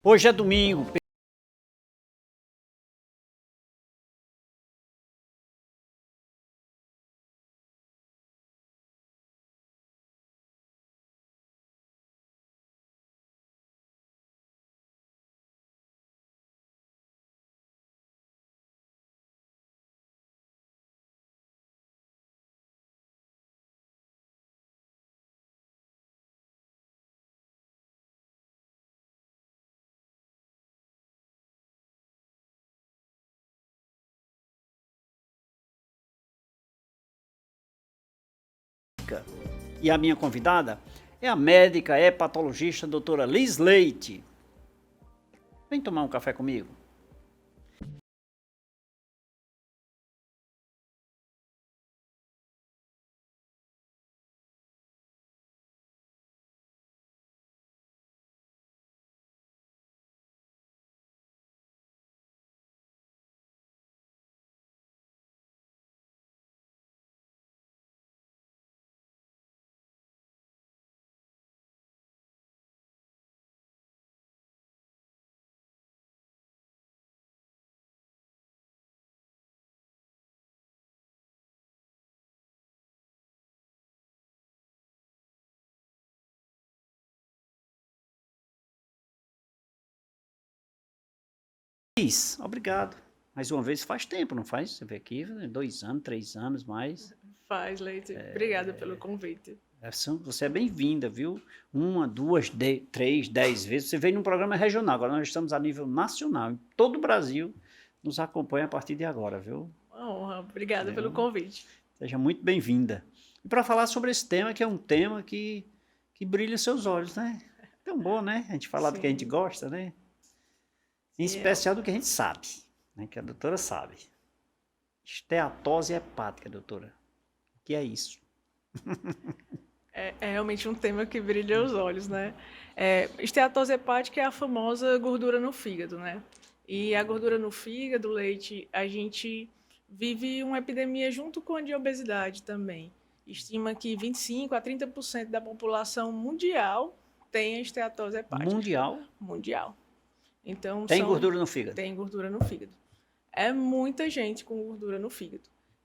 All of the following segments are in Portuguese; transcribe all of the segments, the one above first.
Hoje é domingo. E a minha convidada é a médica hepatologista doutora Liz Leite. Vem tomar um café comigo. Liz, obrigado. Mais uma vez, faz tempo, não faz? Você veio aqui, 2 anos, 3 anos mais. Faz, Leite. Obrigada pelo convite. Você é bem-vinda, viu? 1, 2, 3, 10 vezes. Você veio num programa regional, agora nós estamos a nível nacional. Em todo o Brasil nos acompanha a partir de agora, viu? Uma honra. Obrigada pelo convite. Seja muito bem-vinda. E para falar sobre esse tema, que é um tema que brilha seus olhos, né? Tão bom, né? A gente falar do que a gente gosta, né? Em especial do que a gente sabe, né? Que a doutora sabe. Esteatose hepática, doutora. O que é isso? É realmente um tema que brilha os olhos, né? Esteatose hepática é a famosa gordura no fígado, né? E a gordura no fígado, Leite, a gente vive uma epidemia junto com a de obesidade também. Estima que 25 a 30% da população mundial tem a esteatose hepática. Mundial? Mundial. Então, tem gordura no fígado? Tem gordura no fígado. É muita gente com gordura no fígado.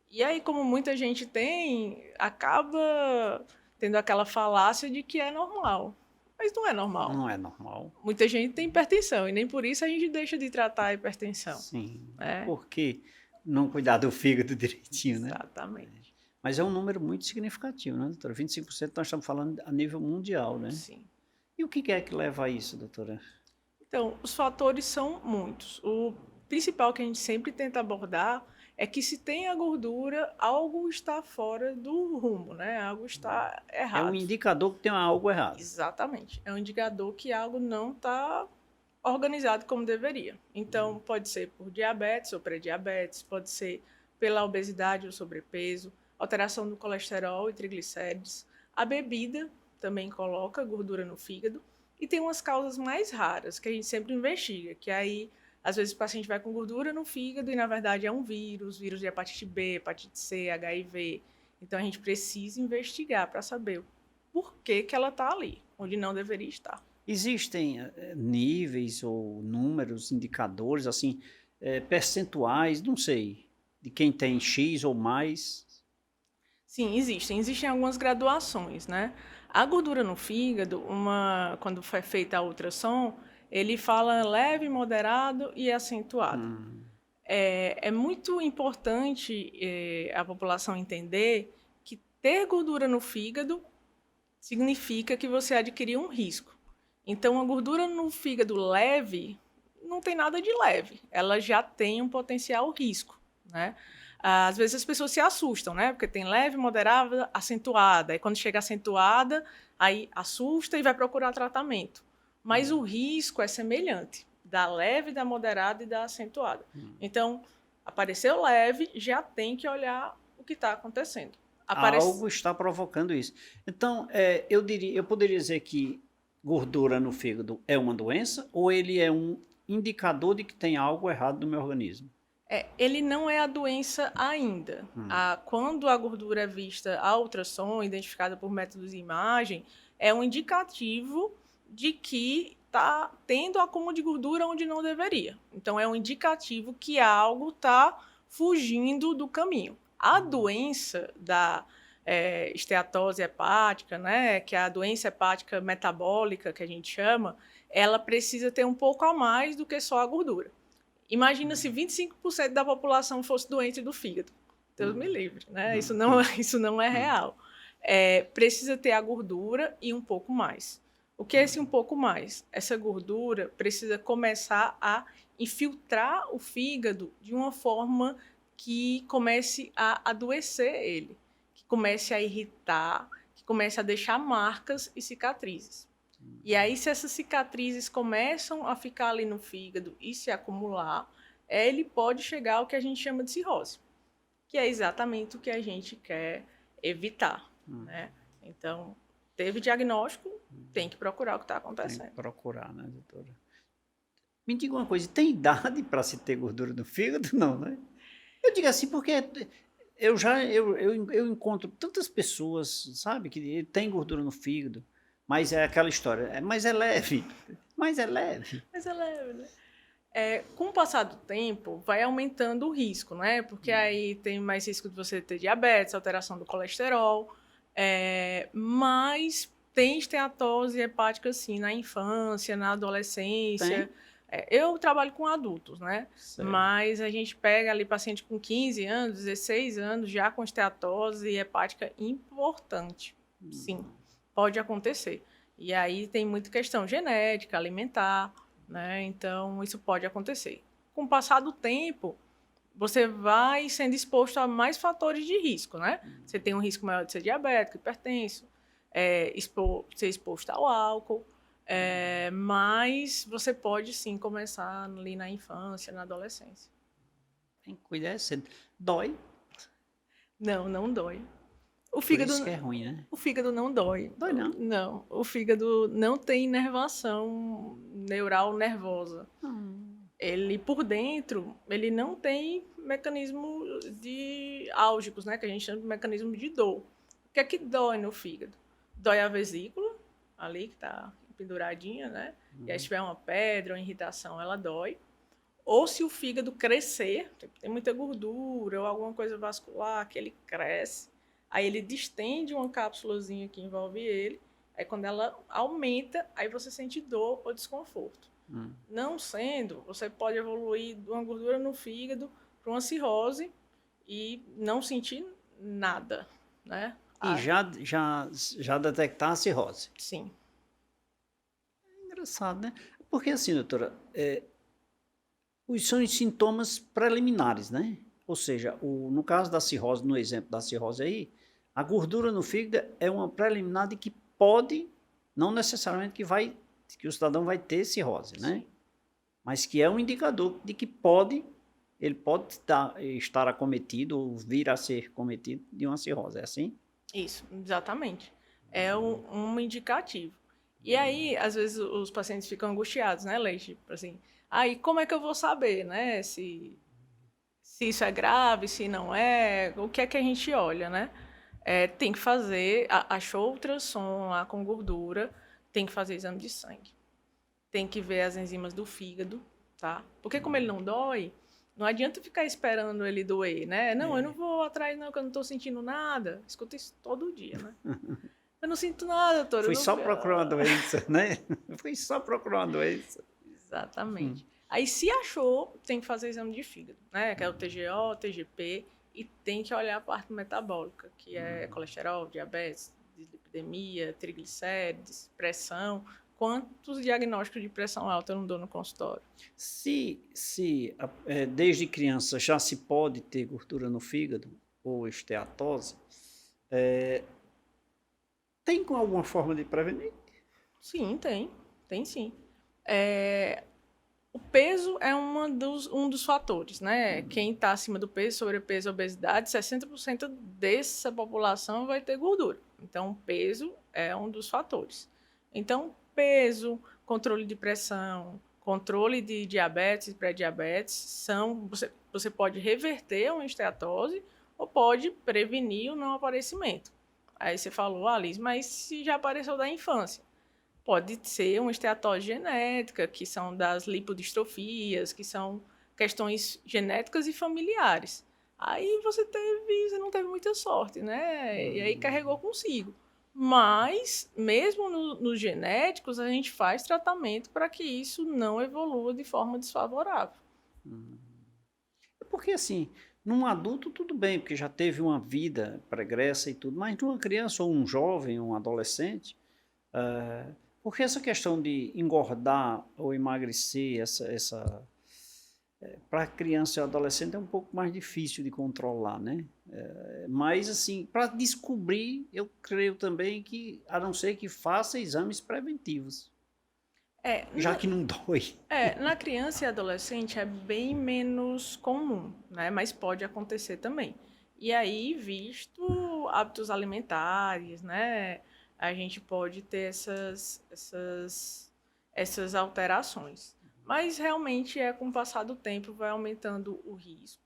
E aí, como muita gente tem, acaba tendo aquela falácia de que é normal. Mas não é normal. Não é normal. Muita gente tem hipertensão e nem por isso a gente deixa de tratar a hipertensão. Sim. Por que não cuidar do fígado direitinho, né? Exatamente. Mas é um número muito significativo, né, doutora? 25% nós estamos falando a nível mundial, né? Sim. E o que é que leva a isso, doutora? Então, os fatores são muitos. O principal que a gente sempre tenta abordar é que se tem a gordura, algo está fora do rumo, né? Algo está errado. É um indicador que tem algo errado. Exatamente. É um indicador que algo não está organizado como deveria. Então, pode ser por diabetes ou pré-diabetes, pode ser pela obesidade ou sobrepeso, alteração do colesterol e triglicérides. A bebida também coloca gordura no fígado. E tem umas causas mais raras que a gente sempre investiga, que aí, às vezes, o paciente vai com gordura no fígado e, na verdade, é um vírus de hepatite B, hepatite C, HIV. Então, a gente precisa investigar para saber o porquê que ela está ali, onde não deveria estar. Existem níveis ou números, indicadores, assim, percentuais, não sei, de quem tem X ou mais? Sim, existem. Existem algumas graduações, né? A gordura no fígado, quando foi feita a ultrassom, ele fala leve, moderado e acentuado. É muito importante a população entender que ter gordura no fígado significa que você adquiriu um risco. Então, a gordura no fígado leve não tem nada de leve. Ela já tem um potencial risco, né? Às vezes as pessoas se assustam, né? Porque tem leve, moderada, acentuada. E quando chega acentuada, aí assusta e vai procurar tratamento. Mas o risco é semelhante, da leve, da moderada e da acentuada. Então, apareceu leve, já tem que olhar o que está acontecendo. Algo está provocando isso. Então, eu poderia dizer que gordura no fígado é uma doença ou ele é um indicador de que tem algo errado no meu organismo? Ele não é a doença ainda. Quando a gordura é vista a ultrassom, identificada por métodos de imagem, é um indicativo de que está tendo acúmulo de gordura onde não deveria. Então, é um indicativo que algo está fugindo do caminho. A doença da esteatose hepática, né, que é a doença hepática metabólica, que a gente chama, ela precisa ter um pouco a mais do que só a gordura. Imagina se 25% da população fosse doente do fígado. Deus me livre, né? Isso não é real. Precisa ter a gordura e um pouco mais. O que é esse um pouco mais? Essa gordura precisa começar a infiltrar o fígado de uma forma que comece a adoecer ele, que comece a irritar, que comece a deixar marcas e cicatrizes. E aí, se essas cicatrizes começam a ficar ali no fígado e se acumular, ele pode chegar ao que a gente chama de cirrose, que é exatamente o que a gente quer evitar, né? Então, teve diagnóstico, tem que procurar o que está acontecendo. Tem que procurar, né, doutora? Me diga uma coisa, tem idade para se ter gordura no fígado? Não, né? Eu digo assim porque eu encontro tantas pessoas, sabe, que tem gordura no fígado, mas é aquela história, mas é leve, mas é leve. Mas é leve, né? Com o passar do tempo, vai aumentando o risco, né? Porque aí tem mais risco de você ter diabetes, alteração do colesterol, mas tem esteatose hepática, sim, na infância, na adolescência. Eu trabalho com adultos, né? Certo. Mas a gente pega ali paciente com 15 anos, 16 anos, já com esteatose hepática importante. Sim, pode acontecer. E aí tem muita questão genética, alimentar, né? Então, isso pode acontecer. Com o passar do tempo, você vai sendo exposto a mais fatores de risco, né? Você tem um risco maior de ser diabético, hipertenso, ser exposto ao álcool, mas você pode sim começar ali na infância, na adolescência. Tem que cuidar cedo. Dói? Não dói. O Por fígado, isso que é ruim, né? o fígado não dói. Dói não? Não, o fígado não tem inervação neural nervosa. Ele, por dentro, ele não tem mecanismo de álgicos, né? Que a gente chama de mecanismo de dor. O que é que dói no fígado? Dói a vesícula, ali que está penduradinha, né? E aí se tiver uma pedra, uma irritação, ela dói. Ou se o fígado crescer, tem muita gordura ou alguma coisa vascular, que ele cresce, aí ele distende uma cápsulazinha que envolve ele, aí quando ela aumenta, aí você sente dor ou desconforto. Não sendo, você pode evoluir de uma gordura no fígado para uma cirrose e não sentir nada, né? E já detectar a cirrose. Sim. Engraçado, né? Porque assim, doutora, são os sintomas preliminares, né? Ou seja, no caso da cirrose, no exemplo da cirrose aí, a gordura no fígado é uma preliminar de que pode, não necessariamente que o cidadão vai ter cirrose, né? Sim. Mas que é um indicador de que ele pode estar acometido ou vir a ser cometido de uma cirrose, é assim? Isso, exatamente. É um indicativo. E aí, às vezes, os pacientes ficam angustiados, né, Leite? Assim, aí como é que eu vou saber, né, se isso é grave, se não é, o que é que a gente olha, né? Tem que fazer, achou ultrassom lá com gordura, tem que fazer exame de sangue. Tem que ver as enzimas do fígado, tá? Porque como ele não dói, não adianta ficar esperando ele doer, né? Não, eu não vou atrás não, que eu não estou sentindo nada. Escuta isso todo dia, né? Eu não sinto nada, doutor. Fui só procurar uma doença, né? Fui só procurar uma doença. Exatamente. Aí, se achou, tem que fazer exame de fígado, né? Que é o TGO, TGP, e tem que olhar a parte metabólica, que é colesterol, diabetes, dislipidemia, triglicérides, pressão. Quantos diagnósticos de pressão alta eu não dou no consultório? Se desde criança já se pode ter gordura no fígado, ou esteatose, tem alguma forma de prevenir? Sim, tem sim. O peso é um dos fatores, né? Quem está acima do peso, sobrepeso, obesidade, 60% dessa população vai ter gordura. Então, o peso é um dos fatores. Então, peso, controle de pressão, controle de diabetes e pré-diabetes você pode reverter uma esteatose ou pode prevenir o não aparecimento. Aí você falou, Alice, mas se já apareceu da infância? Pode ser uma esteatose genética, que são das lipodistrofias, que são questões genéticas e familiares. Aí você não teve muita sorte, né? E aí carregou consigo. Mas, mesmo nos genéticos, a gente faz tratamento para que isso não evolua de forma desfavorável. Porque assim, num adulto tudo bem, porque já teve uma vida pregressa e tudo, mas numa criança ou um jovem, um adolescente, porque essa questão de engordar ou emagrecer, para criança e adolescente é um pouco mais difícil de controlar, né? Mas assim, para descobrir, eu creio também que, a não ser que faça exames preventivos, já que não dói. Na criança e adolescente é bem menos comum, né? Mas pode acontecer também. E aí, visto hábitos alimentares, né? A gente pode ter essas alterações. Mas realmente com o passar do tempo vai aumentando o risco.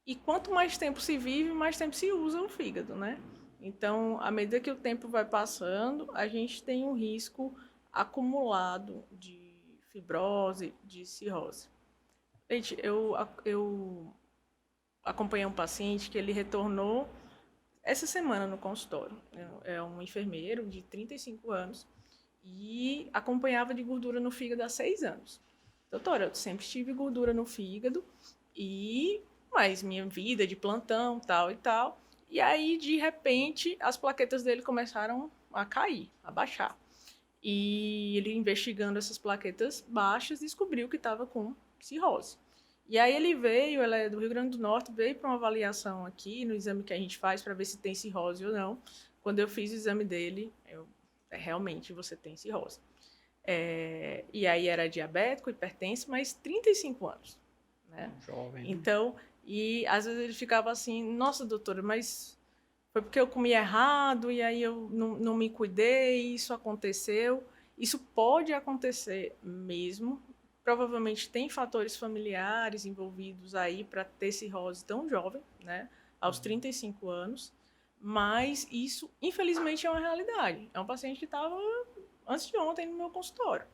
E quanto mais tempo se vive, mais tempo se usa o fígado, né? Então, à medida que o tempo vai passando, a gente tem um risco acumulado de fibrose, de cirrose. Gente, eu acompanhei um paciente que ele retornou essa semana no consultório. É um enfermeiro de 35 anos e acompanhava de gordura no fígado há 6 anos. Doutora, eu sempre tive gordura no fígado mas minha vida de plantão, tal e tal. E aí, de repente, as plaquetas dele começaram a cair, a baixar. E ele, investigando essas plaquetas baixas, descobriu que estava com cirrose. E aí ele é do Rio Grande do Norte, veio para uma avaliação aqui, no exame que a gente faz para ver se tem cirrose ou não. Quando eu fiz o exame dele, realmente você tem cirrose. E aí era diabético, hipertenso, mas 35 anos. Né? Jovem. Então, e às vezes ele ficava assim, nossa, doutora, mas foi porque eu comi errado e aí eu não me cuidei, isso aconteceu. Isso pode acontecer mesmo. Provavelmente tem fatores familiares envolvidos aí para ter cirrose tão jovem, né? Aos 35 anos. Mas isso, infelizmente, é uma realidade. É um paciente que estava antes de ontem no meu consultório.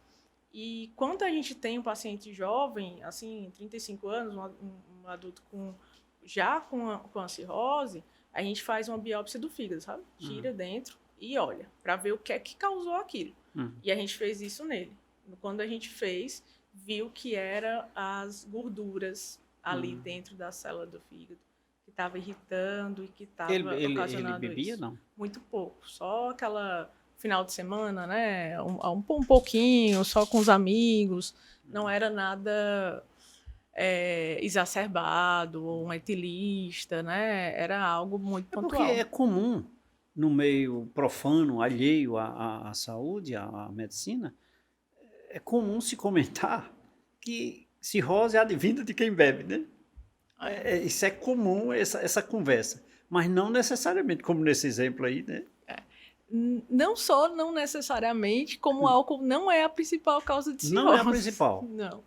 E quando a gente tem um paciente jovem, assim, 35 anos, um adulto já com a cirrose, a gente faz uma biópsia do fígado, sabe? Tira dentro e olha, para ver o que é que causou aquilo. E a gente fez isso nele. Quando a gente fez, viu que eram as gorduras ali dentro da célula do fígado, que estava irritando e que estava ocasionando ele bebia, isso. não? Muito pouco, só aquela final de semana, né? Um pouquinho, só com os amigos. Não era nada exacerbado ou um etilista, né? Era algo muito pontual. Porque é comum no meio profano, alheio à saúde, à medicina, é comum se comentar que cirrose é advinda de quem bebe, né? Isso é comum, essa conversa. Mas não necessariamente, como nesse exemplo aí, né? Não necessariamente, como o álcool não é a principal causa de cirrose. Não é a principal. Não.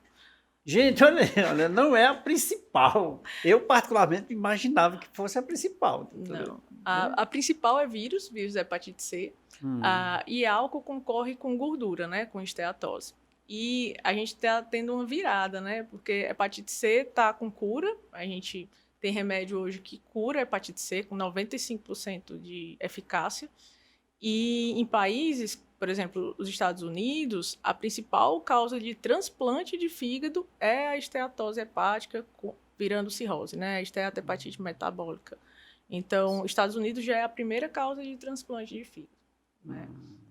Gente, olha, não é a principal. Eu, particularmente, imaginava que fosse a principal. Não. A principal é vírus da hepatite C. E álcool concorre com gordura, né? Com esteatose. E a gente está tendo uma virada, né? Porque hepatite C está com cura. A gente tem remédio hoje que cura a hepatite C com 95% de eficácia. E em países, por exemplo, os Estados Unidos, a principal causa de transplante de fígado é a esteatose hepática virando cirrose, né? A esteatohepatite metabólica. Então, os Estados Unidos já é a primeira causa de transplante de fígado, né?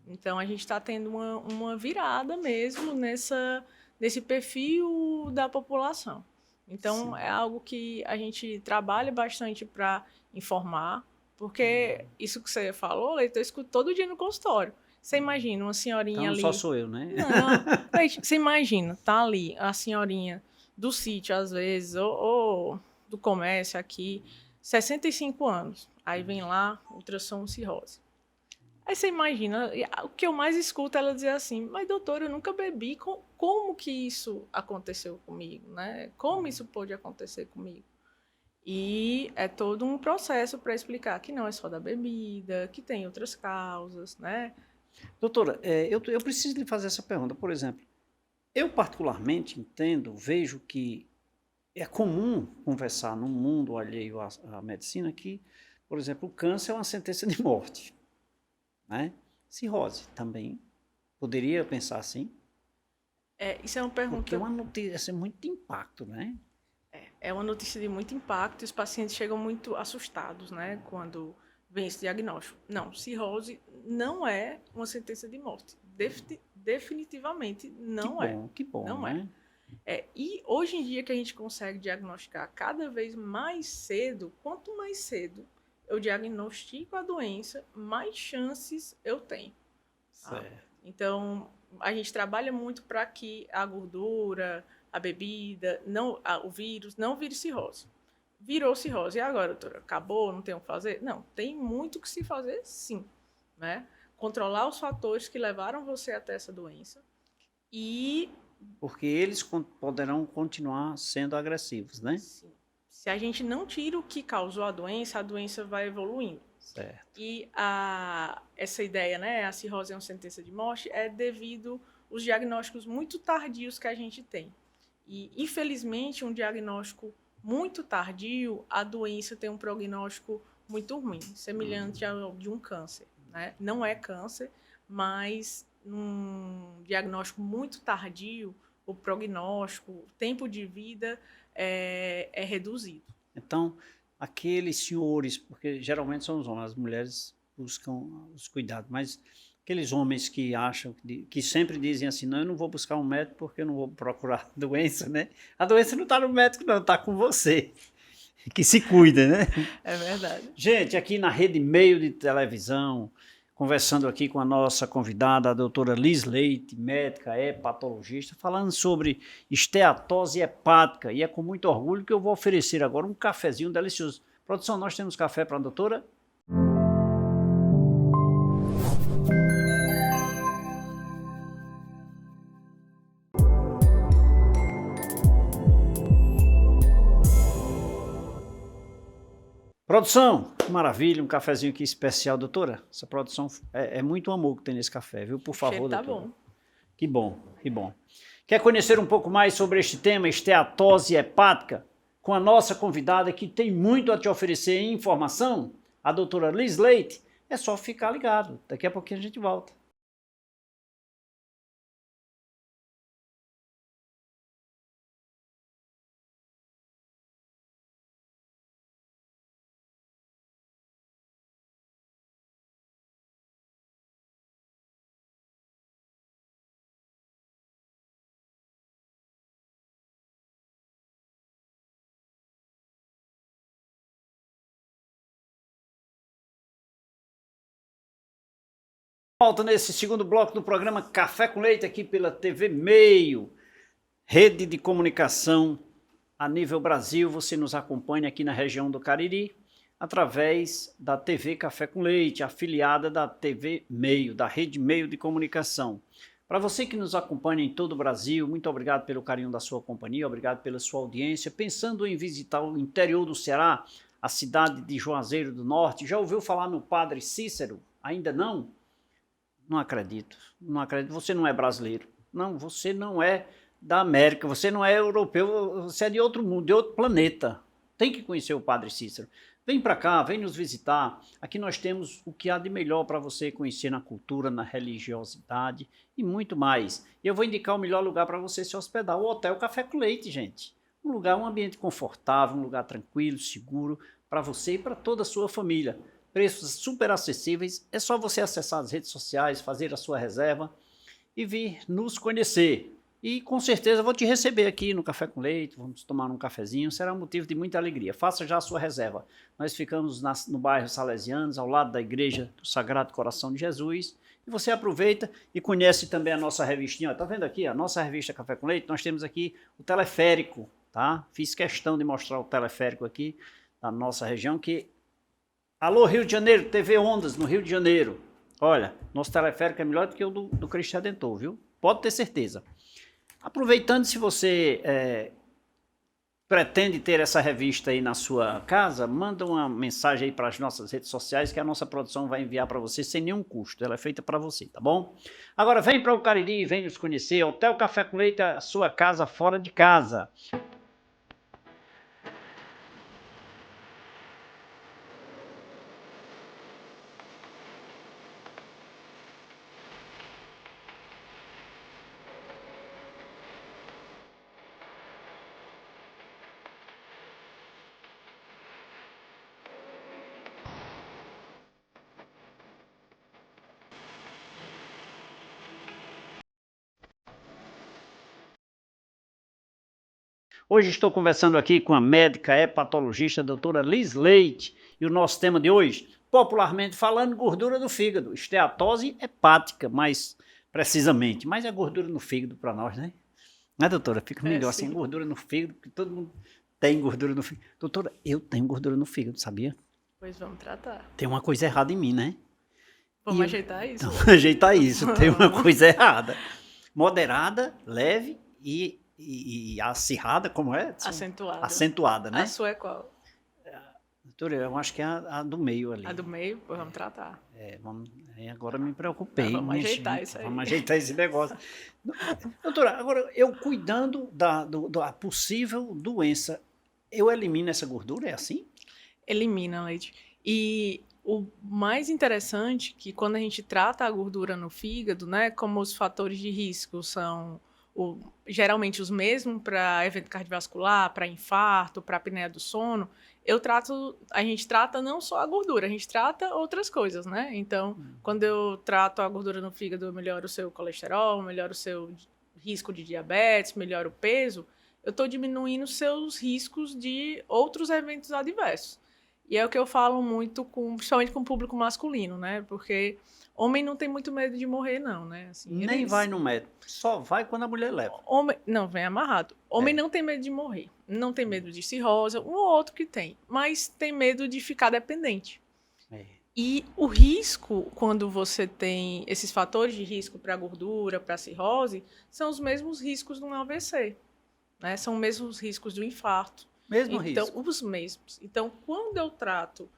Então, a gente está tendo uma virada mesmo nesse perfil da população. Então, é algo que a gente trabalha bastante para informar, porque isso que você falou, Leite, eu escuto todo dia no consultório. Você imagina uma senhorinha então, ali... só sou eu, né? Não, Leite, você imagina, tá ali a senhorinha do sítio, às vezes, ou do comércio aqui, 65 anos. Aí vem lá, ultrassom cirrose. Aí você imagina, o que eu mais escuto é ela dizer assim, mas doutora, eu nunca bebi, como que isso aconteceu comigo, né? Como isso pode acontecer comigo? E é todo um processo para explicar que não é só da bebida, que tem outras causas, né? Doutora, eu preciso lhe fazer essa pergunta. Por exemplo, eu particularmente entendo, vejo que é comum conversar num mundo alheio à medicina que, por exemplo, o câncer é uma sentença de morte, né? Cirrose também. Poderia pensar assim? Isso é uma Porque pergunta. é uma notícia muito de impacto, né? É uma notícia de muito impacto e os pacientes chegam muito assustados, né, quando vem esse diagnóstico. Não, cirrose não é uma sentença de morte. Definitivamente não é. Que bom, Não né? E hoje em dia que a gente consegue diagnosticar cada vez mais cedo, quanto mais cedo eu diagnostico a doença, mais chances eu tenho. Tá? Certo. Então, a gente trabalha muito para que a gordura, a bebida, o vírus não vire cirrose. Virou cirrose. E agora, doutora? Acabou? Não tem o que fazer? Não, tem muito que se fazer, sim. Né? Controlar os fatores que levaram você até essa doença e... Porque eles poderão continuar sendo agressivos, né? Sim. Se a gente não tira o que causou a doença vai evoluindo. Certo. E essa ideia, né, a cirrose é uma sentença de morte, é devido aos diagnósticos muito tardios que a gente tem. E, infelizmente, um diagnóstico muito tardio, a doença tem um prognóstico muito ruim, semelhante ao de um câncer. Né? Não é câncer, mas num diagnóstico muito tardio, o prognóstico, o tempo de vida é reduzido. Então, aqueles senhores, porque geralmente são os homens, as mulheres buscam os cuidados, mas aqueles homens que acham, que sempre dizem assim, não, eu não vou buscar um médico porque eu não vou procurar doença, né? A doença não está no médico não, está com você, que se cuida, né? É verdade. Gente, aqui na Rede Meio de Televisão, conversando aqui com a nossa convidada, a doutora Liz Leite, médica, hepatologista, falando sobre esteatose hepática. E é com muito orgulho que eu vou oferecer agora um cafezinho delicioso. Produção, nós temos café para a doutora? Produção, que maravilha, um cafezinho aqui especial, doutora. Essa produção é muito amor que tem nesse café, viu? Por favor, tá doutora. Bom. Que bom, que bom. Quer conhecer um pouco mais sobre este tema, esteatose hepática, com a nossa convidada que tem muito a te oferecer em informação, a doutora Liz Leite? É só ficar ligado, daqui a pouquinho a gente volta. Volta nesse segundo bloco do programa Café com Leite aqui pela TV Meio, rede de comunicação a nível Brasil. Você nos acompanha aqui na região do Cariri através da TV Café com Leite, afiliada da TV Meio, da Rede Meio de Comunicação. Para você que nos acompanha em todo o Brasil, muito obrigado pelo carinho da sua companhia, obrigado pela sua audiência. Pensando em visitar o interior do Ceará, a cidade de Juazeiro do Norte, já ouviu falar no Padre Cícero? Ainda não? Não acredito, não acredito. Você não é brasileiro. Não, você não é da América, você não é europeu, você é de outro mundo, de outro planeta. Tem que conhecer o Padre Cícero. Vem para cá, vem nos visitar. Aqui nós temos o que há de melhor para você conhecer na cultura, na religiosidade e muito mais. E eu vou indicar o melhor lugar para você se hospedar, o Hotel Café com Leite, gente. Um lugar, um ambiente confortável, um lugar tranquilo, seguro para você e para toda a sua família. Preços super acessíveis, é só você acessar as redes sociais, fazer a sua reserva e vir nos conhecer. E com certeza vou te receber aqui no Café com Leite, vamos tomar um cafezinho, será um motivo de muita alegria. Faça já a sua reserva. Nós ficamos no bairro Salesianos, ao lado da Igreja do Sagrado Coração de Jesus, e você aproveita e conhece também a nossa revistinha. Tá vendo aqui a nossa revista Café com Leite? Nós temos aqui o teleférico, tá? Fiz questão de mostrar o teleférico aqui da nossa região, que... Alô, Rio de Janeiro, TV Ondas, no Rio de Janeiro. Olha, nosso teleférico é melhor do que o do Cristo Redentor, viu? Pode ter certeza. Aproveitando, se você pretende ter essa revista aí na sua casa, manda uma mensagem aí para as nossas redes sociais que a nossa produção vai enviar para você sem nenhum custo. Ela é feita para você, tá bom? Agora vem para o Cariri, vem nos conhecer. Hotel Café com Leite, a sua casa fora de casa. Hoje estou conversando aqui com a médica hepatologista, a doutora Liz Leite, e o nosso tema de hoje, popularmente falando, gordura do fígado, esteatose hepática, mais precisamente, mas é gordura no fígado para nós, né? Né, doutora? Fica melhor assim, gordura no fígado, porque todo mundo tem gordura no fígado. Doutora, eu tenho gordura no fígado, sabia? Pois vamos tratar. Tem uma coisa errada em mim, né? Vamos ajeitar isso? Vamos ajeitar isso, tem uma coisa errada. Moderada, leve e acirrada, como é? Acentuada. Acentuada, né? A sua é qual? Doutora, eu acho que é a do meio ali. A do meio? Pois vamos tratar. Agora me preocupei. Vamos ajeitar isso aí. Vamos ajeitar esse negócio. Doutora, agora eu cuidando da possível doença, eu elimino essa gordura, é assim? Elimina, Leite. E o mais interessante é que quando a gente trata a gordura no fígado, né, como os fatores de risco são geralmente os mesmos para evento cardiovascular, para infarto, para apneia do sono, a gente trata não só a gordura, a gente trata outras coisas, né? Então, quando eu trato a gordura no fígado, eu melhoro o seu colesterol, melhoro o seu risco de diabetes, melhoro o peso, eu estou diminuindo os seus riscos de outros eventos adversos. E é o que eu falo muito, principalmente com o público masculino, né? Porque homem não tem muito medo de morrer, não, né? Assim, Nem vai no médico, só vai quando a mulher leva. Homem, não, vem amarrado. Homem não tem medo de morrer, não tem medo de cirrose, um ou outro que tem, mas tem medo de ficar dependente. E o risco, quando você tem esses fatores de risco para gordura, para cirrose, são os mesmos riscos de um AVC, né? São os mesmos riscos do infarto. Então, os mesmos. Então, quando eu trato,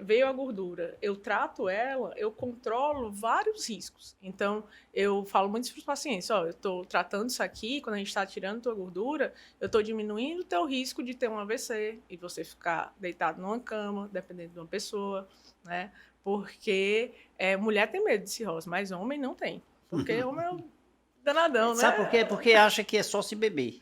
veio a gordura, eu trato ela, eu controlo vários riscos. Então, eu falo muito para os pacientes, eu estou tratando isso aqui, quando a gente está tirando a tua gordura, eu estou diminuindo o teu risco de ter um AVC e você ficar deitado numa cama, dependendo de uma pessoa, né? Porque mulher tem medo de cirrose, mas homem não tem. Porque homem é um danadão, né? Sabe por quê? Porque acha que é só se beber.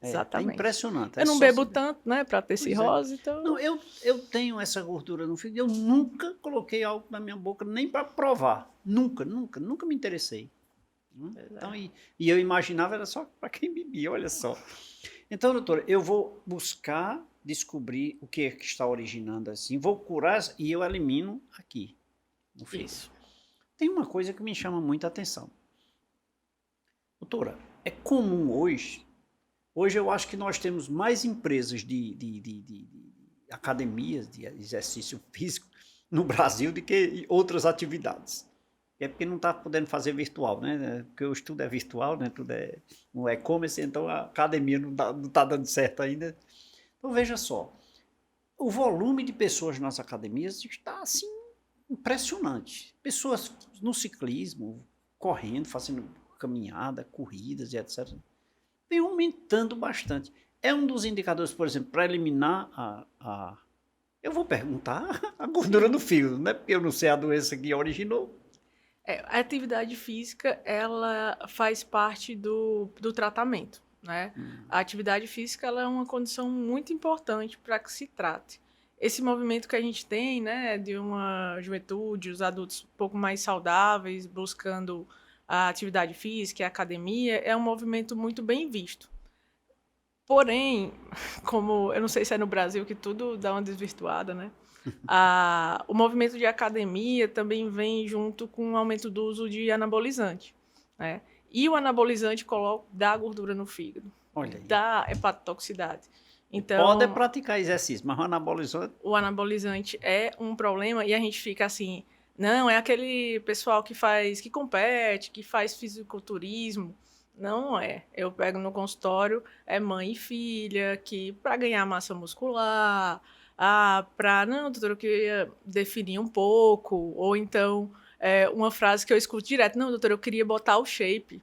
Exatamente. É impressionante. Eu não bebo tanto, né, para ter cirrose, então... Não, eu tenho essa gordura no fígado, eu nunca coloquei algo na minha boca, nem para provar. Nunca me interessei. Então, e eu imaginava era só para quem bebia, olha só. Então, doutora, eu vou buscar descobrir o que é que está originando assim, vou curar e eu elimino aqui, no fígado. Isso. Tem uma coisa que me chama muita atenção. Doutora, é comum hoje eu acho que nós temos mais empresas de academias de exercício físico no Brasil do que outras atividades. É porque não está podendo fazer virtual, né? Porque o estudo é virtual, né? Tudo é no e-commerce, então a academia não está dando certo ainda. Então veja só, o volume de pessoas nas academias está assim impressionante. Pessoas no ciclismo, correndo, fazendo caminhada, corridas e etc. Vem aumentando bastante. É um dos indicadores, por exemplo, para eliminar eu vou perguntar a gordura no fígado, né? Porque eu não sei a doença que originou. A atividade física, ela faz parte do tratamento, né? A atividade física, ela é uma condição muito importante para que se trate. Esse movimento que a gente tem, né, de uma juventude, os adultos um pouco mais saudáveis, buscando a atividade física e a academia, é um movimento muito bem visto. Porém, como eu não sei se é no Brasil que tudo dá uma desvirtuada, né? O movimento de academia também vem junto com o aumento do uso de anabolizante, né? E o anabolizante dá gordura no fígado, dá hepatotoxicidade. Então, pode praticar exercício, mas o anabolizante é um problema e a gente fica assim... Não, é aquele pessoal que compete, que faz fisiculturismo, Não é. Eu pego no consultório, é mãe e filha, que para ganhar massa muscular, não, doutora, eu queria definir um pouco, ou então uma frase que eu escuto direto, não, doutora, eu queria botar o shape,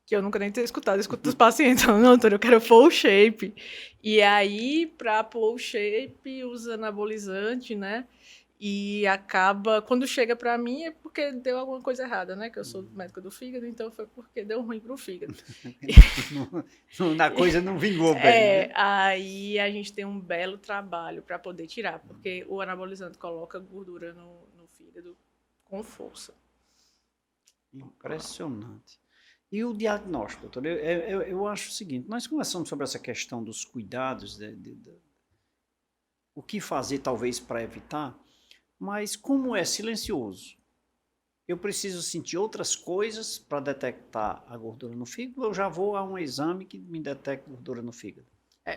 que eu nunca nem tenho escutado, eu escuto dos pacientes, não, doutora, eu quero full shape. E aí, para pôr o shape, usa anabolizante, né? E acaba, quando chega para mim, é porque deu alguma coisa errada, né? Que eu sou médica do fígado, então foi porque deu ruim pro fígado. A coisa não vingou bem, né? Aí a gente tem um belo trabalho para poder tirar, porque o anabolizante coloca gordura no fígado com força. Impressionante. E o diagnóstico, doutor? Eu acho o seguinte, nós conversamos sobre essa questão dos cuidados, o que fazer talvez para evitar, mas como é silencioso, eu preciso sentir outras coisas para detectar a gordura no fígado, ou eu já vou a um exame que me detecte gordura no fígado?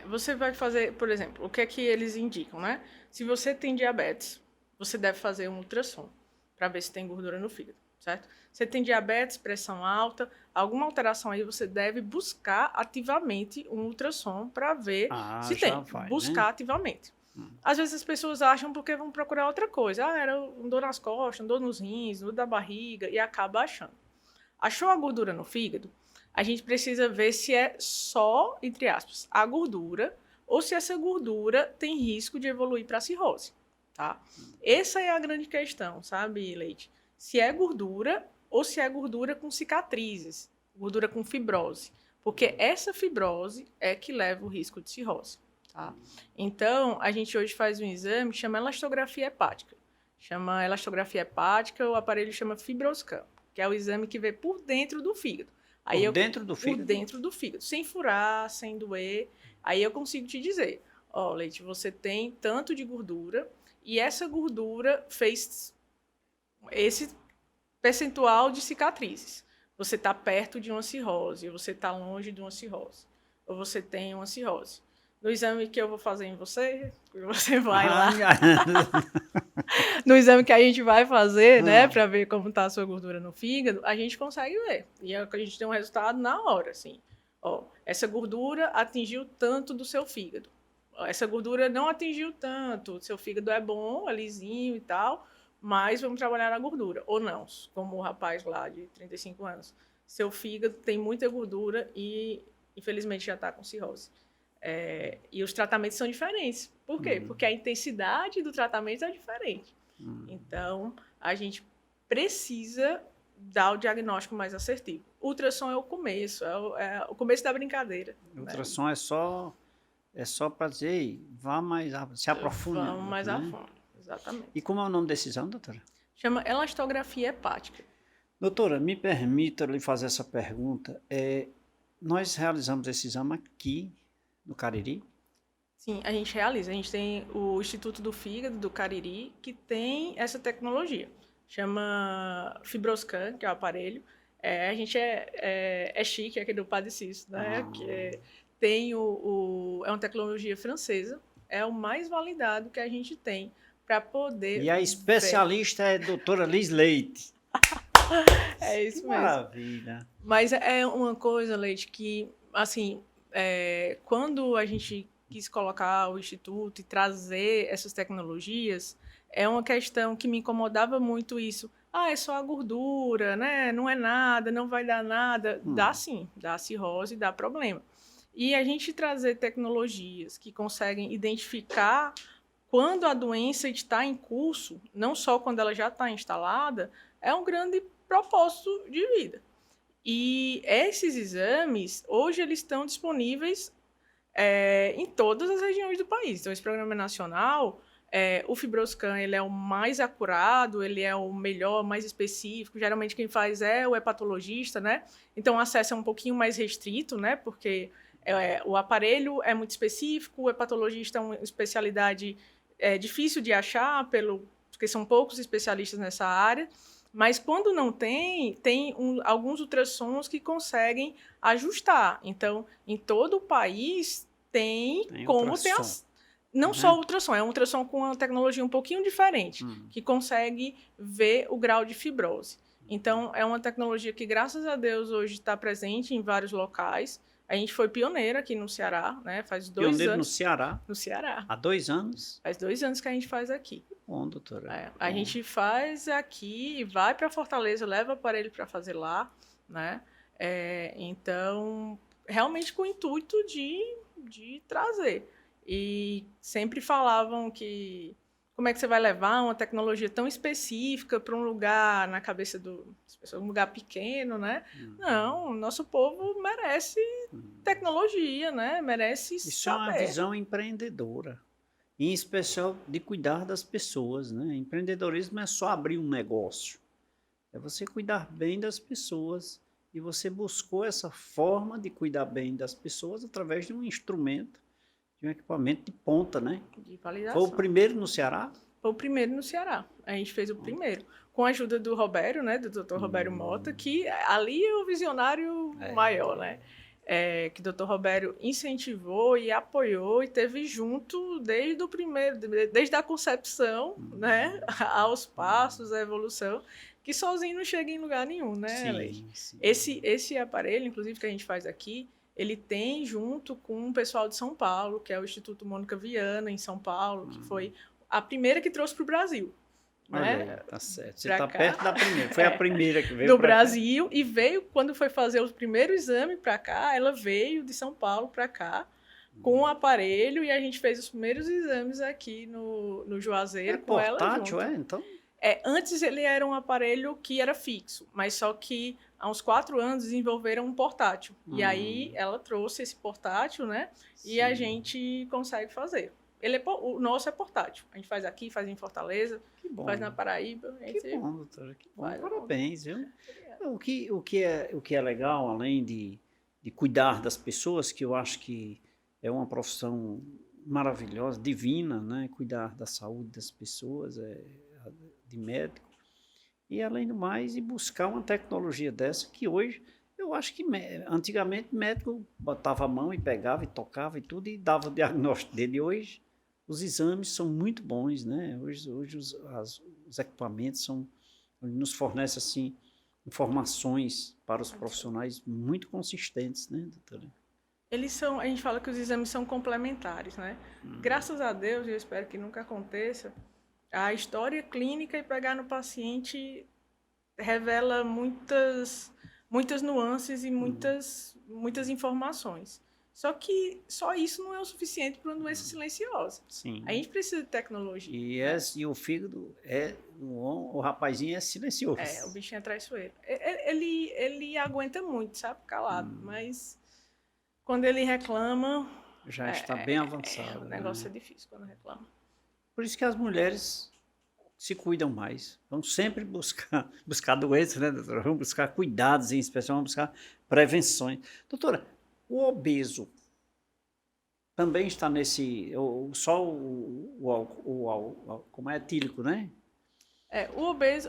Você vai fazer, por exemplo, o que é que eles indicam, né? Se você tem diabetes, você deve fazer um ultrassom para ver se tem gordura no fígado, certo? Você tem diabetes, pressão alta, alguma alteração aí, você deve buscar ativamente um ultrassom para ver se tem. Buscar, né? Ativamente. Às vezes as pessoas acham porque vão procurar outra coisa. Era um dor nas costas, um dor nos rins, dor da barriga, e acaba achando. Achou a gordura no fígado? A gente precisa ver se é só, entre aspas, a gordura, ou se essa gordura tem risco de evoluir para cirrose, tá? Essa é a grande questão, sabe, Leite? Se é gordura ou se é gordura com cicatrizes, gordura com fibrose, porque essa fibrose é que leva o risco de cirrose. Tá? Então, a gente hoje faz um exame que chama elastografia hepática. Chama elastografia hepática, o aparelho chama FibroScan, que é o exame que vê por dentro do fígado. Por dentro do fígado? Por dentro do fígado, sem furar, sem doer. Aí eu consigo te dizer, Leite, você tem tanto de gordura e essa gordura fez esse percentual de cicatrizes. Você está perto de uma cirrose, ou você está longe de uma cirrose, ou você tem uma cirrose. No exame que eu vou fazer em você vai lá. No exame que a gente vai fazer, né, para ver como está a sua gordura no fígado, a gente consegue ver. E a gente tem um resultado na hora, assim. Essa gordura atingiu tanto do seu fígado. Essa gordura não atingiu tanto. Seu fígado é bom, é lisinho e tal, mas vamos trabalhar na gordura. Ou não, como o rapaz lá de 35 anos. Seu fígado tem muita gordura e, infelizmente, já está com cirrose. E os tratamentos são diferentes. Por quê? Porque a intensidade do tratamento é diferente. Então, a gente precisa dar o diagnóstico mais assertivo. O ultrassom é o começo, é o começo da brincadeira. O ultrassom, né? é só para dizer, vá mais se aprofunda. Vamos mais a fundo, exatamente. E como é o nome desse exame, doutora? Chama elastografia hepática. Doutora, me permita lhe fazer essa pergunta. Nós realizamos esse exame aqui no Cariri? Sim, a gente realiza. A gente tem o Instituto do Fígado do Cariri, que tem essa tecnologia. Chama FibroScan, que é o aparelho. A gente é chique, aqui do Padre Cício, né? Tem é uma tecnologia francesa, é o mais validado que a gente tem para poder... E a especialista é a doutora Liz Leite. É isso mesmo. Maravilha. Mas é uma coisa, Leite, que, assim... quando a gente quis colocar o Instituto e trazer essas tecnologias, é uma questão que me incomodava muito isso. É só a gordura, né? Não é nada, não vai dar nada. Dá sim, dá cirrose, dá problema. E a gente trazer tecnologias que conseguem identificar quando a doença está em curso, não só quando ela já está instalada, é um grande propósito de vida. E esses exames, hoje, eles estão disponíveis em todas as regiões do país. Então, esse programa nacional, o FibroScan, ele é o mais acurado, ele é o melhor, mais específico. Geralmente, quem faz é o hepatologista, né? Então, o acesso é um pouquinho mais restrito, né? Porque o aparelho é muito específico, o hepatologista é uma especialidade difícil de achar, porque são poucos especialistas nessa área. Mas quando não tem alguns ultrassons que conseguem ajustar. Então, em todo o país tem como ter não só o ultrassom, é um ultrassom com uma tecnologia um pouquinho diferente, que consegue ver o grau de fibrose. Então, é uma tecnologia que, graças a Deus, hoje está presente em vários locais. A gente foi pioneira aqui no Ceará, né? Faz 2 Pioneiro anos. no Ceará. No Ceará. Há 2 anos? Faz 2 anos que a gente faz aqui. Bom, doutora. A gente faz aqui, vai para Fortaleza, leva o aparelho para fazer lá, né? Então, realmente com o intuito de trazer. E sempre falavam que como é que você vai levar uma tecnologia tão específica para um lugar na cabeça das pessoas, um lugar pequeno, né? Não, nosso povo merece tecnologia, né? Merece Isso saber. é uma visão empreendedora, em especial de cuidar das pessoas, né? Empreendedorismo não é só abrir um negócio, é você cuidar bem das pessoas, e você buscou essa forma de cuidar bem das pessoas através de um instrumento, de um equipamento de ponta, né? De validação. Foi o primeiro no Ceará? Foi o primeiro no Ceará. A gente fez o primeiro. Com a ajuda do Robério, né? Do Dr. Robério Mota, que ali é o visionário maior, né? Que o Dr. Robério incentivou e apoiou e teve junto desde o primeiro, desde a concepção, né? Aos passos, a evolução, que sozinho não chega em lugar nenhum, né, Leite? Esse aparelho, inclusive, que a gente faz aqui, ele tem junto com o pessoal de São Paulo, que é o Instituto Mônica Viana, em São Paulo, que foi a primeira que trouxe para o Brasil. Olha né? aí, tá certo. Você está perto da primeira. Foi a primeira que veio do Brasil cá. E veio, quando foi fazer o primeiro exame para cá, ela veio de São Paulo para cá com o aparelho e a gente fez os primeiros exames aqui no Juazeiro com ela junto. Portátil, então? Antes ele era um aparelho que era fixo, mas só que há uns 4 anos desenvolveram um portátil. E aí ela trouxe esse portátil, né? Sim. E a gente consegue fazer. O nosso é portátil. A gente faz aqui, faz em Fortaleza, faz na Paraíba. Que bom, doutora. Que bom. Parabéns, viu? O que é legal, além de cuidar das pessoas, que eu acho que é uma profissão maravilhosa, divina, né? Cuidar da saúde das pessoas, de médico. E, além do mais, buscar uma tecnologia dessa, que hoje, eu acho que antigamente o médico botava a mão e pegava e tocava e tudo e dava o diagnóstico dele. Hoje, os exames são muito bons, né? Hoje os equipamentos nos fornecem, assim, informações para os profissionais muito consistentes, né, doutora? A gente fala que os exames são complementares, né? Graças a Deus, eu espero que nunca aconteça, a história clínica e pegar no paciente revela muitas nuances e muitas informações. Só que só isso não é o suficiente para uma doença silenciosa. Sim. A gente precisa de tecnologia. E o fígado o rapazinho é silencioso. O bichinho é traiçoeiro. Ele aguenta muito, sabe? Calado. Mas quando ele reclama... Já está bem avançado. O negócio é difícil quando reclama. Por isso que as mulheres se cuidam mais. Vão sempre buscar doenças, né, doutora? Vão buscar cuidados, em especial, vão buscar prevenções. Doutora, o obeso também está nesse... como é etílico, né?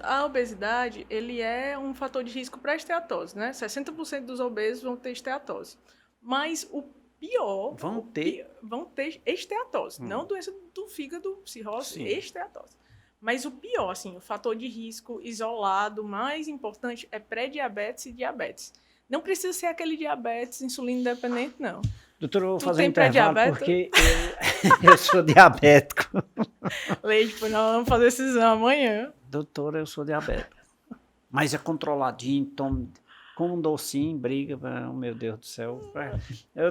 A obesidade, ele é um fator de risco para a esteatose, né? 60% dos obesos vão ter esteatose. Mas o pior... Vão ter esteatose. Não doença do fígado, cirrose, esteatose. Mas o pior, assim, o fator de risco isolado mais importante é pré-diabetes e diabetes. Não precisa ser aquele diabetes insulina independente, não. Doutor, eu vou fazer um intervalo porque eu sou diabético. Leite, pois nós vamos fazer esse exame amanhã. Doutor, eu sou diabético. Mas é controladinho, com um docinho, briga, meu Deus do céu.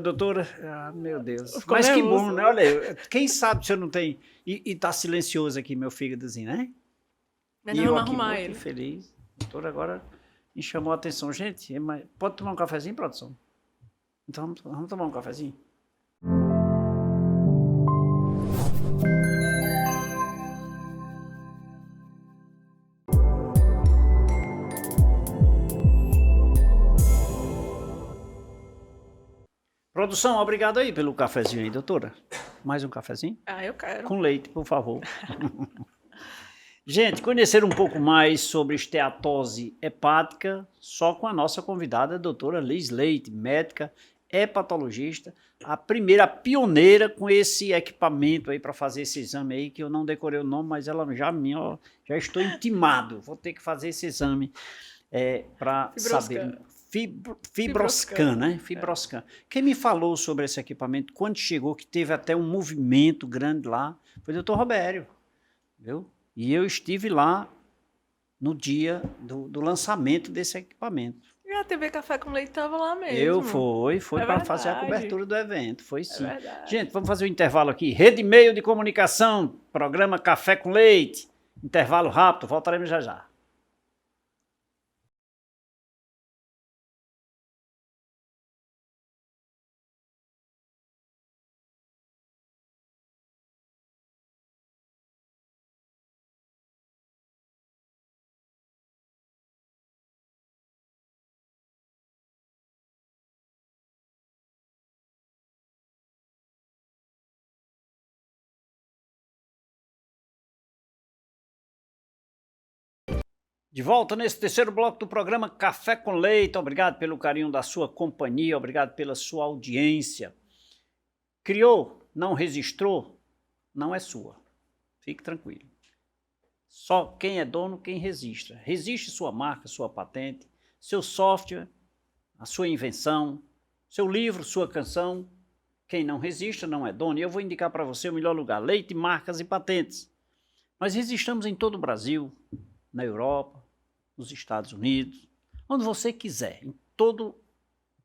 Doutora, meu Deus. Mas que bom, né? Olha aí, quem sabe se eu não tenho... E tá silencioso aqui meu fígadozinho, né? Mas não vamos arrumar ele. Feliz. Doutora, agora me chamou a atenção. Gente, pode tomar um cafezinho, produção? Então vamos tomar um cafezinho? Produção, obrigado aí pelo cafezinho aí, doutora. Mais um cafezinho? Eu quero. Com leite, por favor. Gente, conhecer um pouco mais sobre esteatose hepática só com a nossa convidada, a doutora Liz Leite, médica, hepatologista, a pioneira com esse equipamento aí para fazer esse exame aí, que eu não decorei o nome, mas ela já estou intimado, vou ter que fazer esse exame. para saber. Fibroscan, né? Fibroscan. Quem me falou sobre esse equipamento quando chegou, que teve até um movimento grande lá, foi o Dr. Robério, viu? E eu estive lá no dia do lançamento desse equipamento. E a TV Café com Leite estava lá mesmo. Foi para fazer a cobertura do evento, foi sim. Verdade. Gente, vamos fazer um intervalo aqui. Rede Meio de Comunicação, programa Café com Leite. Intervalo rápido, voltaremos já já. De volta nesse terceiro bloco do programa Café com Leite. Obrigado pelo carinho da sua companhia, obrigado pela sua audiência. Criou, não registrou, não é sua. Fique tranquilo. Só quem é dono, quem registra. Registre sua marca, sua patente, seu software, a sua invenção, seu livro, sua canção. Quem não registra não é dono. E eu vou indicar para você o melhor lugar: Leite, Marcas e Patentes. Nós registramos em todo o Brasil, na Europa, nos Estados Unidos, onde você quiser. Em todo o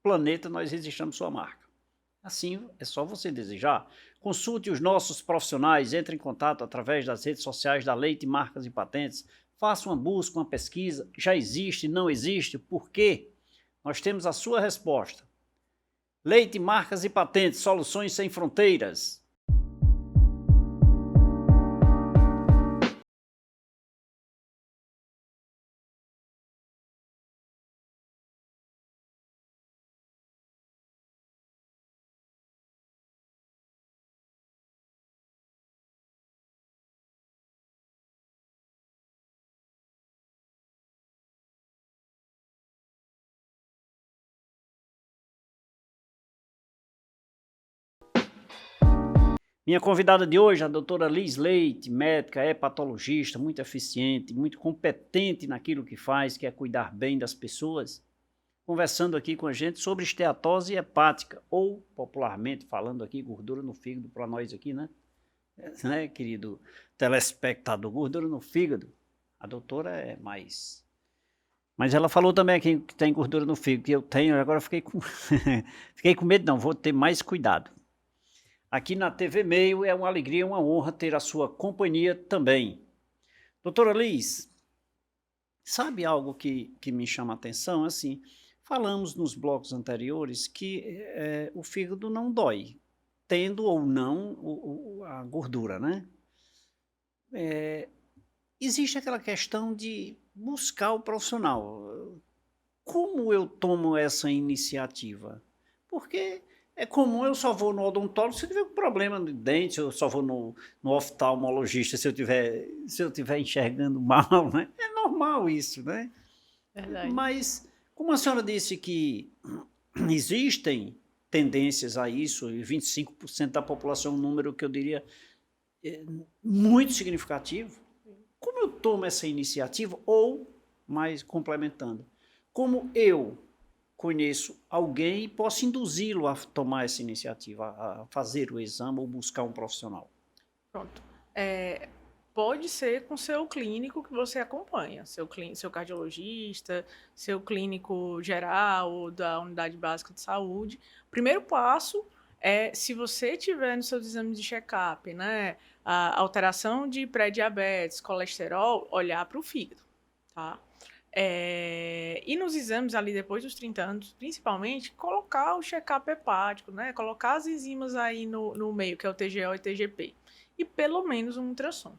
planeta nós registramos sua marca. Assim, é só você desejar. Consulte os nossos profissionais, entre em contato através das redes sociais da Leite, Marcas e Patentes. Faça uma busca, uma pesquisa. Já existe, não existe? Por quê? Nós temos a sua resposta. Leite, Marcas e Patentes, soluções sem fronteiras. Minha convidada de hoje, a doutora Liz Leite, médica, hepatologista, muito eficiente, muito competente naquilo que faz, que é cuidar bem das pessoas, conversando aqui com a gente sobre esteatose hepática, ou, popularmente falando aqui, gordura no fígado para nós aqui, né? Querido telespectador, gordura no fígado. A doutora é mais... Mas ela falou também aqui que tem gordura no fígado, que eu tenho, agora fiquei com... fiquei com medo, não, vou ter mais cuidado. Aqui na TV Meio é uma alegria, uma honra ter a sua companhia também. Doutora Liz, sabe algo que me chama a atenção? Assim, falamos nos blocos anteriores que o fígado não dói, tendo ou não a gordura, né? Existe aquela questão de buscar o profissional. Como eu tomo essa iniciativa? Porque... é comum, eu só vou no odontólogo se eu tiver um problema de dente, eu só vou no oftalmologista se eu tiver enxergando mal, né? É normal isso, né? Verdade. Mas, como a senhora disse que existem tendências a isso, e 25% da população é um número que eu diria muito significativo, como eu tomo essa iniciativa? Ou, mais complementando, como eu conheço alguém e posso induzi-lo a tomar essa iniciativa, a fazer o exame ou buscar um profissional? Pronto. Pode ser com seu clínico que você acompanha, seu cardiologista, seu clínico geral ou da unidade básica de saúde. Primeiro passo é, se você tiver nos seus exames de check-up, né, a alteração de pré-diabetes, colesterol, olhar para o fígado, tá? E nos exames ali depois dos 30 anos, principalmente, colocar o check-up hepático, né? Colocar as enzimas aí no meio, que é o TGO e TGP. E pelo menos um ultrassom.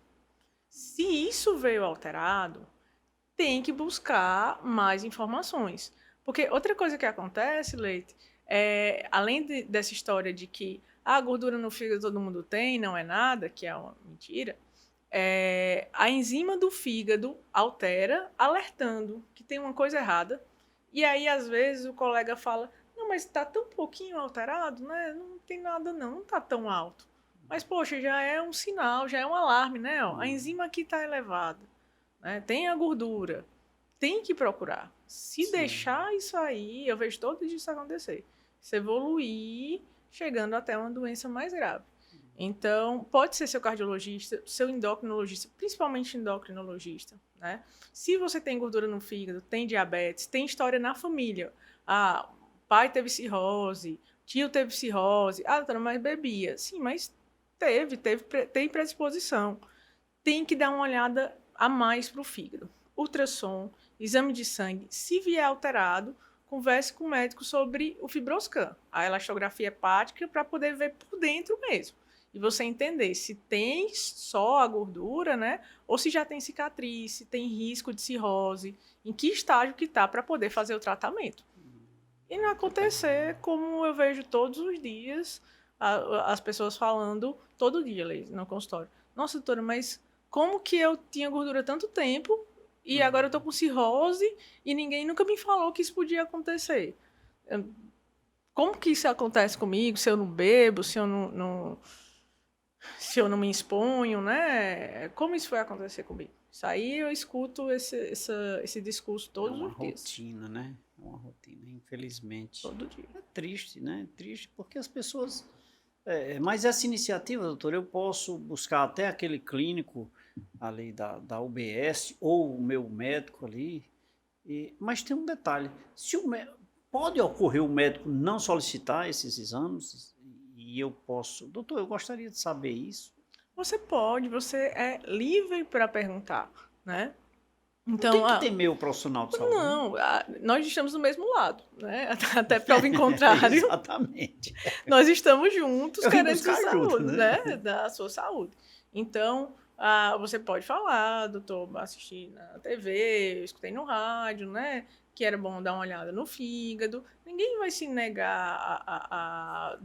Se isso veio alterado, tem que buscar mais informações. Porque outra coisa que acontece, Leite, além dessa história de que a gordura no fígado todo mundo tem, não é nada, que é uma mentira, a enzima do fígado altera, alertando que tem uma coisa errada. E aí, às vezes, o colega fala, não, mas está tão pouquinho alterado, né? Não tem nada não está tão alto. Mas, poxa, já é um sinal, já é um alarme, né? A enzima aqui está elevada, né? Tem a gordura, tem que procurar. Se deixar isso aí, eu vejo todo dia isso acontecer. Isso evoluir, chegando até uma doença mais grave. Então, pode ser seu cardiologista, seu endocrinologista, principalmente endocrinologista, né? Se você tem gordura no fígado, tem diabetes, tem história na família. Ah, pai teve cirrose, tio teve cirrose. Ah, doutora, mas bebia. Sim, mas tem predisposição. Tem que dar uma olhada a mais para o fígado. Ultrassom, exame de sangue. Se vier alterado, converse com o médico sobre o fibroscan, a elastografia hepática, para poder ver por dentro mesmo. E você entender se tem só a gordura, né? Ou se já tem cicatriz, se tem risco de cirrose, em que estágio que está para poder fazer o tratamento. E não acontecer como eu vejo todos os dias, as pessoas falando, todo dia, no consultório. Nossa, doutora, mas como que eu tinha gordura tanto tempo e agora eu tô com cirrose e ninguém nunca me falou que isso podia acontecer? Como que isso acontece comigo se eu não bebo, se eu não me exponho, né? Como isso foi acontecer comigo? Isso aí eu escuto esse discurso todos os dias. É uma rotina, né? É uma rotina, infelizmente. Todo dia. É triste, né? Triste porque as pessoas... mas essa iniciativa, doutor, eu posso buscar até aquele clínico ali da UBS ou o meu médico ali, mas tem um detalhe. Pode ocorrer o médico não solicitar esses exames e eu posso... Doutor, eu gostaria de saber isso. Você pode, você é livre para perguntar, né? Então, tem que ter meio profissional de saúde. Não, nós estamos do mesmo lado, né? Até prova em contrário. Exatamente. Nós estamos juntos querendo sua saúde, junto, né? Da sua saúde. Então, você pode falar, doutor, assisti na TV, eu escutei no rádio, né? Que era bom dar uma olhada no fígado. Ninguém vai se negar a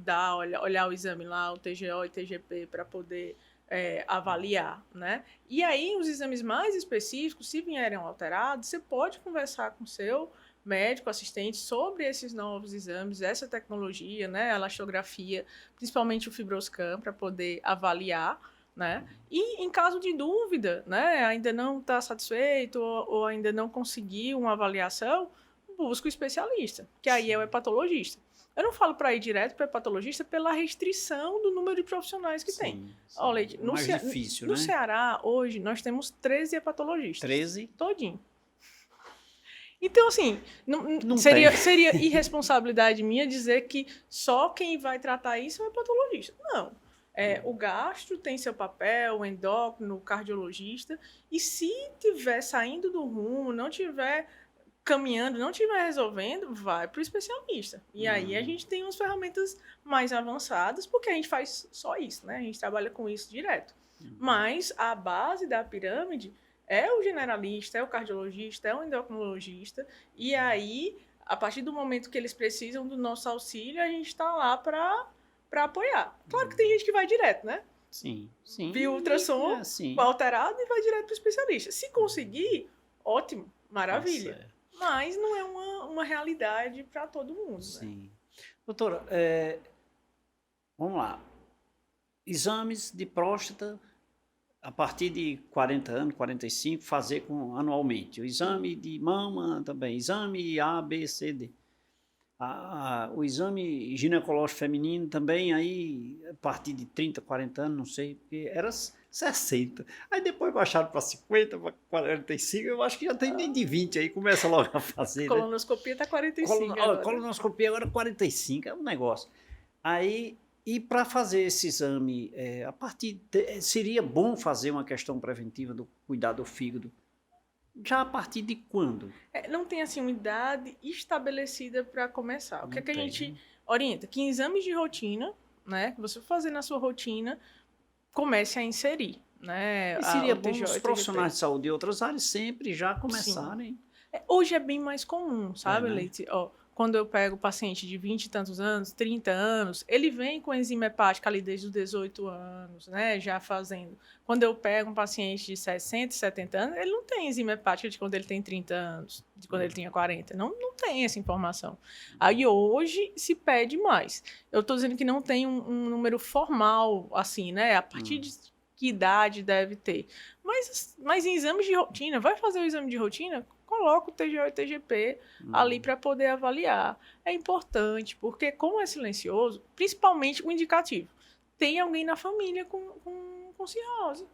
olhar o exame lá, o TGO e TGP, para poder avaliar, né? E aí, os exames mais específicos, se vierem alterados, você pode conversar com o seu médico, assistente, sobre esses novos exames, essa tecnologia, né? A elastografia, principalmente o fibroscan, para poder avaliar, né? E em caso de dúvida, né? Ainda não está satisfeito ou ainda não conseguiu uma avaliação, busca o especialista, que aí é o hepatologista. Eu não falo para ir direto para o hepatologista pela restrição do número de profissionais que tem. Ó, Leite, é mais difícil, no né? Ceará, hoje, nós temos 13 hepatologistas. 13? Todinho. Então, assim, seria irresponsabilidade minha dizer que só quem vai tratar isso é o hepatologista. Não. O gastro tem seu papel, o endócrino, o cardiologista, e se tiver saindo do rumo, não tiver caminhando, não estiver resolvendo, vai para o especialista. E aí a gente tem umas ferramentas mais avançadas, porque a gente faz só isso, né? A gente trabalha com isso direto. Mas a base da pirâmide é o generalista, é o cardiologista, é o endocrinologista, e aí, a partir do momento que eles precisam do nosso auxílio, a gente está lá para apoiar. Claro que tem gente que vai direto, né? Sim. Viu o ultrassom, alterado e vai direto para o especialista. Se conseguir, ótimo, maravilha. Nossa. Mas não é uma realidade para todo mundo. Sim. Né? Doutora, vamos lá. Exames de próstata, a partir de 40 anos, 45, fazer anualmente. O exame de mama também, exame A, B, C, D. O exame ginecológico feminino também, aí, a partir de 30, 40 anos, não sei, porque era 60. Aí depois baixaram para 50, para 45, eu acho que já tem nem de 20 aí, começa logo a fazer. Colonoscopia está 45. Colonoscopia agora 45, é um negócio. Aí, e para fazer esse exame, seria bom fazer uma questão preventiva do cuidado do fígado, já a partir de quando? Não tem assim uma idade estabelecida para começar. O que é que a gente orienta? Que em exames de rotina, né, que você fazer na sua rotina, comece a inserir, né? E seria bom os profissionais de saúde de outras áreas sempre já começarem. Hoje é bem mais comum, sabe, Leite? Quando eu pego o paciente de 20 e tantos anos, 30 anos, ele vem com enzima hepática ali desde os 18 anos, né, já fazendo. Quando eu pego um paciente de 60, 70 anos, ele não tem enzima hepática de quando ele tem 30 anos, de quando ele tinha 40. Não tem essa informação. Aí hoje se pede mais. Eu estou dizendo que não tem um número formal, assim, né, a partir de que idade deve ter. Mas em exames de rotina, vai fazer o exame de rotina, coloca o TGO e TGP ali para poder avaliar. É importante, porque como é silencioso, principalmente o indicativo, tem alguém na família com cirrose.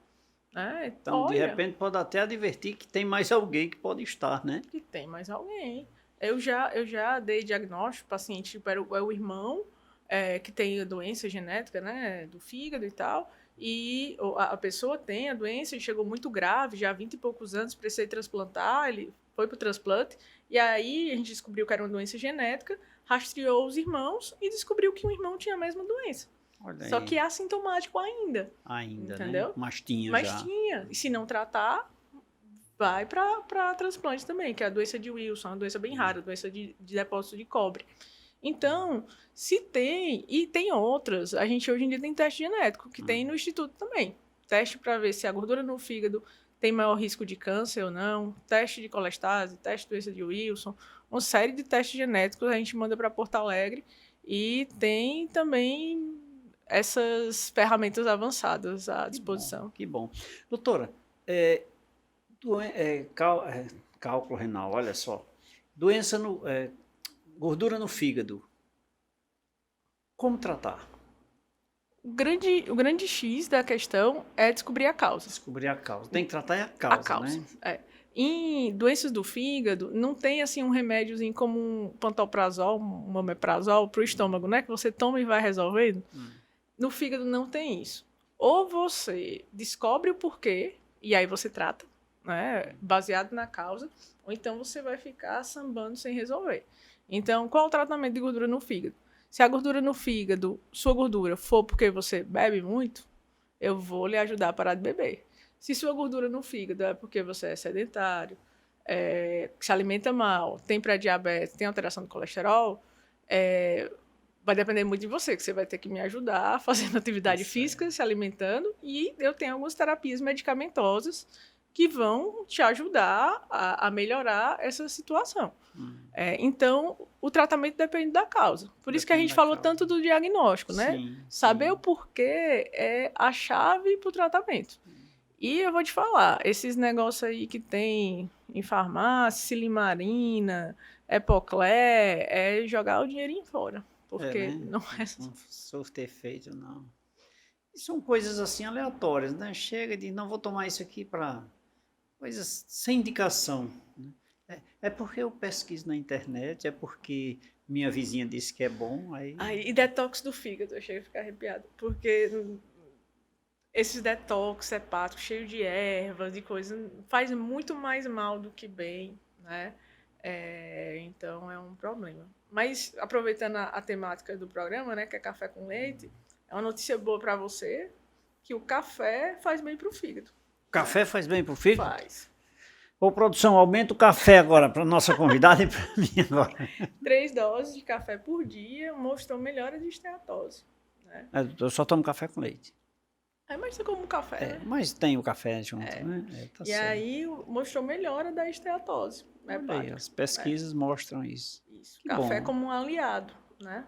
Né? Então, de Olha, repente, pode até advertir que tem mais alguém que pode estar, né? que tem mais alguém. Eu já dei diagnóstico, paciente tipo, é o irmão que tem a doença genética, né, do fígado e tal, e a pessoa tem a doença, ele chegou muito grave, já há 20 e poucos anos, precisei transplantar, ele foi para o transplante, e aí a gente descobriu que era uma doença genética, rastreou os irmãos e descobriu que um irmão tinha a mesma doença. Olha Só aí. que é assintomático ainda. Ainda, entendeu? né? Mas tinha Mas já. tinha. E se não tratar, vai para transplante também, que é a doença de Wilson, uma doença bem rara, doença de depósito de cobre. Então, se tem, e tem outras, a gente hoje em dia tem teste genético, que tem no instituto também. Teste para ver se a gordura no fígado tem maior risco de câncer ou não, teste de colestase, teste de doença de Wilson, uma série de testes genéticos a gente manda para Porto Alegre e tem também essas ferramentas avançadas à disposição. Que bom. Doutora, cálculo renal, olha só. Doença gordura no fígado. Como tratar? O grande X da questão é descobrir a causa. Descobrir a causa. Tem que tratar a causa, né? É. Em doenças do fígado, não tem assim um remédiozinho como um pantoprazol, um omeprazol para o estômago, né? Que você toma e vai resolvendo. No fígado não tem isso. Ou você descobre o porquê, e aí você trata, né? Baseado na causa, ou então você vai ficar sambando sem resolver. Então, qual o tratamento de gordura no fígado? Se a gordura no fígado, sua gordura, for porque você bebe muito, eu vou lhe ajudar a parar de beber. Se sua gordura no fígado é porque você é sedentário, se alimenta mal, tem pré-diabetes, tem alteração do colesterol, vai depender muito de você, que você vai ter que me ajudar fazendo atividade física, se alimentando, e eu tenho algumas terapias medicamentosas que vão te ajudar a melhorar essa situação. Então, o tratamento depende da causa. Por isso que a gente falou tanto do diagnóstico, né? Sim, Saber o porquê é a chave para o tratamento. E eu vou te falar, esses negócios aí que tem em farmácia, silimarina, epoclé, é jogar o dinheirinho fora. Porque né? não é... Não surte efeito, não. E são coisas assim aleatórias, né? Chega de não vou tomar isso aqui para coisas sem indicação. Né? É porque eu pesquiso na internet, é porque minha vizinha disse que é bom, aí... E detox do fígado, eu chego a ficar arrepiada. Porque esses detox hepáticos cheios de ervas e coisas faz muito mais mal do que bem, né? Então é um problema. Mas aproveitando a temática do programa, né, que é café com leite, é uma notícia boa para você que o café faz bem para o fígado. Café faz bem para o fígado? Faz. Ô, produção, aumenta o café agora para nossa convidada e para mim agora. 3 doses de café por dia mostrou melhora de esteatose. Né? Eu só tomo café com leite. Mas você come um café, né? Mas tem o café junto, né? Tá E certo. aí mostrou melhora da esteatose. Olha aí, as pesquisas mostram isso. Isso. Que Café bom. como um aliado, né?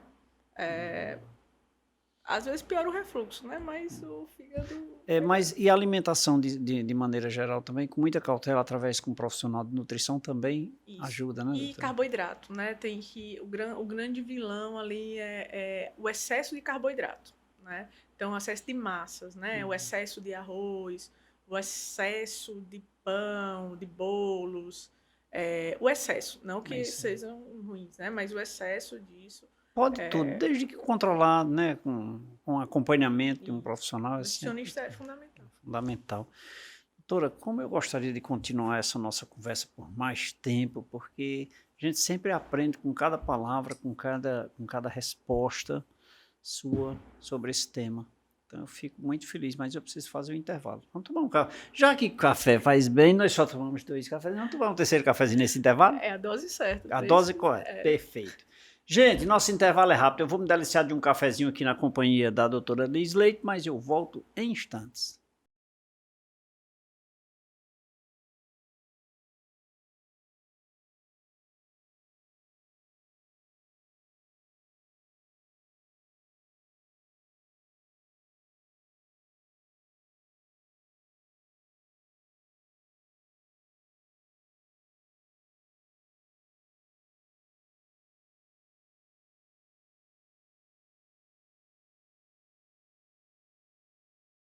Às vezes piora o refluxo, né? Mas o fígado... Mas e a alimentação de maneira geral também, com muita cautela, através com um profissional de nutrição também ajuda, né? E doutora? carboidrato, né? Tem que... O grande vilão ali é o excesso de carboidrato, né? Então, o excesso de massas, né? O excesso de arroz, o excesso de pão, de bolos... o excesso, não que sejam ruins, né? Mas o excesso disso... Pode tudo, desde que controlado, né? Com acompanhamento de um profissional. O nutricionista é fundamental. Fundamental. Doutora, como eu gostaria de continuar essa nossa conversa por mais tempo, porque a gente sempre aprende com cada palavra, com cada resposta sua sobre esse tema. Então eu fico muito feliz, mas eu preciso fazer um intervalo. Vamos tomar um café. Já que café faz bem, nós só tomamos 2 cafés, vamos tomar um terceiro cafezinho nesse intervalo? É a dose certa. A dose correta, perfeito. Gente, nosso intervalo é rápido. Eu vou me deliciar de um cafezinho aqui na companhia da doutora Liz Leite, mas eu volto em instantes.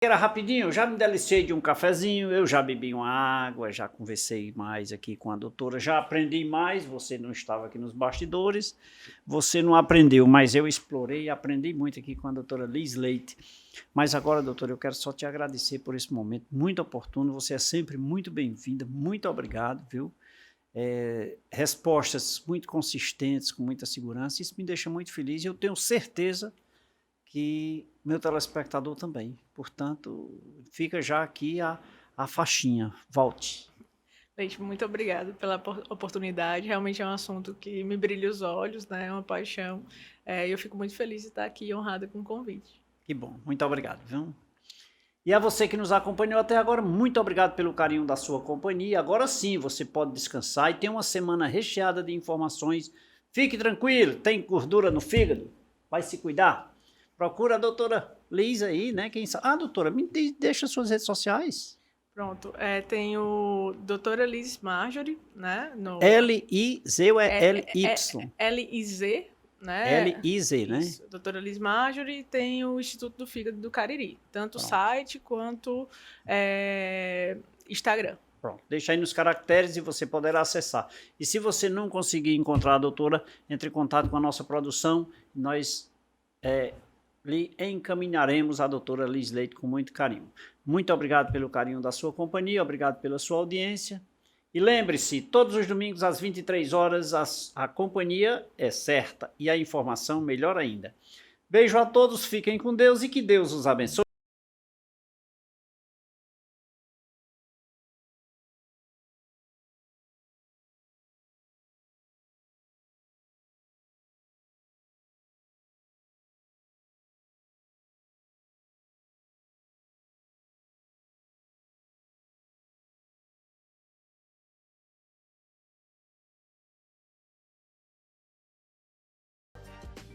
Era rapidinho, eu já me deliciei de um cafezinho, eu já bebi uma água, já conversei mais aqui com a doutora, já aprendi mais, você não estava aqui nos bastidores, você não aprendeu, mas eu explorei e aprendi muito aqui com a doutora Liz Leite. Mas agora, doutora, eu quero só te agradecer por esse momento muito oportuno, você é sempre muito bem-vinda, muito obrigado, viu? Respostas muito consistentes, com muita segurança, isso me deixa muito feliz e eu tenho certeza que meu telespectador também. Portanto, fica já aqui a faixinha. Volte. Leite, muito obrigada pela oportunidade. Realmente é um assunto que me brilha os olhos, né? É uma paixão. Eu fico muito feliz de estar aqui e honrada com o convite. Que bom. Muito obrigado, viu? E a você que nos acompanhou até agora, muito obrigado pelo carinho da sua companhia. Agora sim, você pode descansar e ter uma semana recheada de informações. Fique tranquilo, tem gordura no fígado? Vai se cuidar? Procura a doutora Liz aí, né? Quem sabe? Ah, doutora, me deixa suas redes sociais. Pronto, tem o doutora Liz Marjorie, né? L-I-Z ou é L-Y? L-I-Z, né? L-I-Z, né? Isso, doutora Liz Marjorie, tem o Instituto do Fígado do Cariri, tanto site quanto Instagram. Pronto, deixa aí nos caracteres e você poderá acessar. E se você não conseguir encontrar a doutora, entre em contato com a nossa produção, nós lhe encaminharemos a doutora Liz Leite com muito carinho. Muito obrigado pelo carinho da sua companhia, obrigado pela sua audiência. E lembre-se, todos os domingos às 23 horas a companhia é certa e a informação melhor ainda. Beijo a todos, fiquem com Deus e que Deus os abençoe.